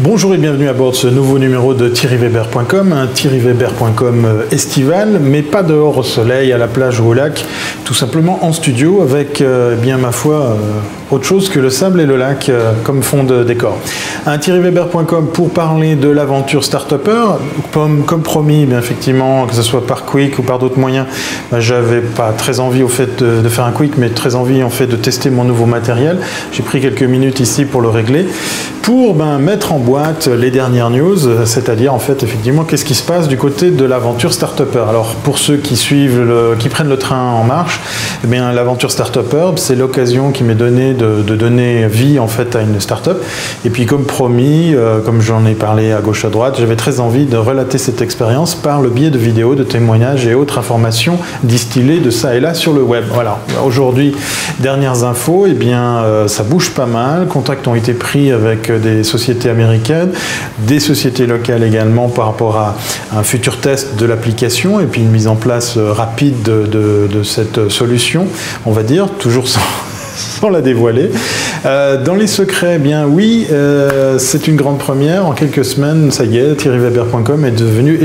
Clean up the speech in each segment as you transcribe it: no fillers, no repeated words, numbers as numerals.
Bonjour et bienvenue à bord de ce nouveau numéro de thierryweber.com, un thierryweber.com estival, mais pas dehors au soleil, à la plage ou au lac, tout simplement en studio avec, bien ma foi, autre chose que le sable et le lac comme fond de décor. Un thierryweber.com pour parler de l'aventure Startupper, comme promis, bien effectivement, que ce soit par Quick ou par d'autres moyens, j'avais pas très envie au fait de faire un Quick, mais très envie en fait de tester mon nouveau matériel. J'ai pris quelques minutes ici pour le régler, pour mettre en boîte les dernières news, c'est-à-dire en fait effectivement qu'est-ce qui se passe du côté de l'aventure Startupper. Alors pour ceux qui suivent, qui prennent le train en marche, eh bien l'aventure Startupper, c'est l'occasion qui m'est donnée de donner vie en fait à une startup. Et puis comme promis, comme j'en ai parlé à gauche à droite, j'avais très envie de relater cette expérience par le biais de vidéos, de témoignages et autres informations distillées de ça et là sur le web. Voilà. Aujourd'hui, dernières infos, eh bien ça bouge pas mal. Contacts ont été pris avec des sociétés américaines, des sociétés locales également par rapport à un futur test de l'application et puis une mise en place rapide de cette solution, on va dire, toujours sans la dévoiler. Dans les secrets, eh bien oui, c'est une grande première. En quelques semaines, ça y est, thierryweber.com est devenu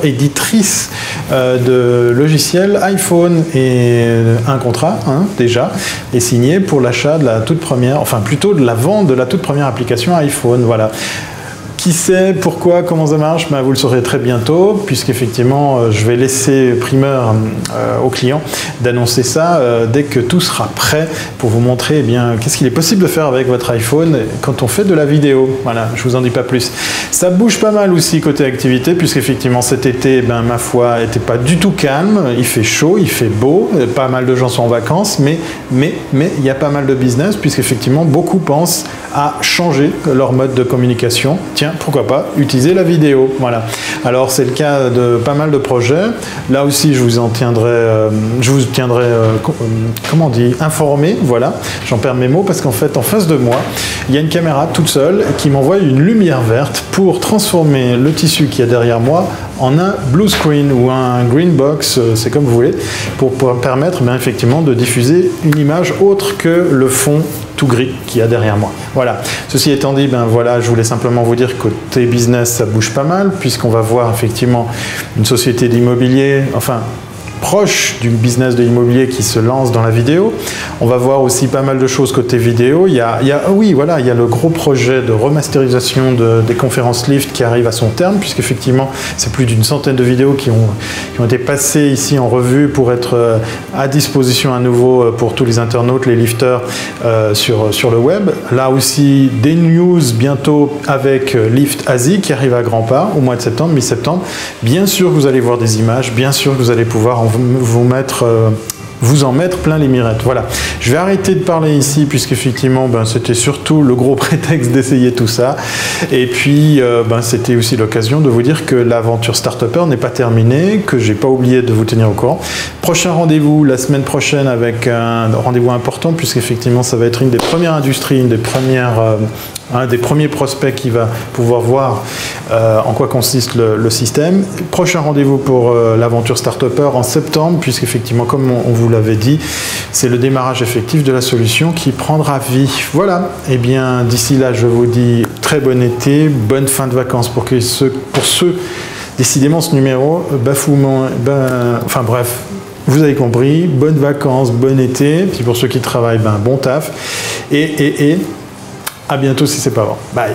éditrice de logiciels iPhone et un contrat déjà est signé pour l'achat de la toute première, enfin plutôt de la vente de la toute première application iPhone. Voilà. Qui sait pourquoi, comment ça marche, vous le saurez très bientôt, puisqu'effectivement, je vais laisser primeur aux clients d'annoncer ça dès que tout sera prêt pour vous montrer qu'est-ce qu'il est possible de faire avec votre iPhone quand on fait de la vidéo. Voilà, je vous en dis pas plus. Ça bouge pas mal aussi côté activité, puisqu'effectivement cet été, ma foi, n'était pas du tout calme. Il fait chaud, il fait beau, pas mal de gens sont en vacances, mais il y a pas mal de business, puisqu'effectivement beaucoup pensent à changer leur mode de communication. Tiens, pourquoi pas utiliser la vidéo. Voilà. Alors c'est le cas de pas mal de projets. Là aussi, je vous tiendrai comment on dit, informé. Voilà. J'en perds mes mots parce qu'en fait, en face de moi, il y a une caméra toute seule qui m'envoie une lumière verte pour transformer le tissu qui est derrière moi en un blue screen ou un green box, c'est comme vous voulez, pour permettre effectivement de diffuser une image autre que le fond tout gris qu'il y a derrière moi. Voilà. Ceci étant dit, voilà, je voulais simplement vous dire que côté business, ça bouge pas mal, puisqu'on va voir effectivement une société d'immobilier, enfin, proche du business de l'immobilier qui se lance dans la vidéo. On va voir aussi pas mal de choses côté vidéo. Il y a le gros projet de remasterisation des conférences Lift qui arrive à son terme, puisqu'effectivement, c'est plus d'une centaine de vidéos qui ont été passées ici en revue pour être à disposition à nouveau pour tous les internautes, les lifters sur le web. Là aussi, des news bientôt avec Lift Asie qui arrive à grands pas au mois de septembre, mi-septembre. Bien sûr, vous allez voir des images, bien sûr, vous allez pouvoir vous en mettre plein les mirettes. Voilà. Je vais arrêter de parler ici puisqu'effectivement c'était surtout le gros prétexte d'essayer tout ça. Et puis c'était aussi l'occasion de vous dire que l'aventure Startupper n'est pas terminée, que j'ai pas oublié de vous tenir au courant. Prochain rendez-vous la semaine prochaine avec un rendez-vous important puisqu'effectivement ça va être une des premières industries, une des premières un des premiers prospects qui va pouvoir voir en quoi consiste le système. Prochain rendez-vous pour l'aventure Startupper en septembre, puisqu'effectivement, comme on vous l'avait dit, c'est le démarrage effectif de la solution qui prendra vie. Voilà. Et bien, d'ici là, je vous dis très bon été, bonne fin de vacances pour ceux, décidément, ce numéro, bafouement, enfin bref, vous avez compris, bonnes vacances, bon été, puis pour ceux qui travaillent, bon taf, et à bientôt si c'est pas avant. Bye.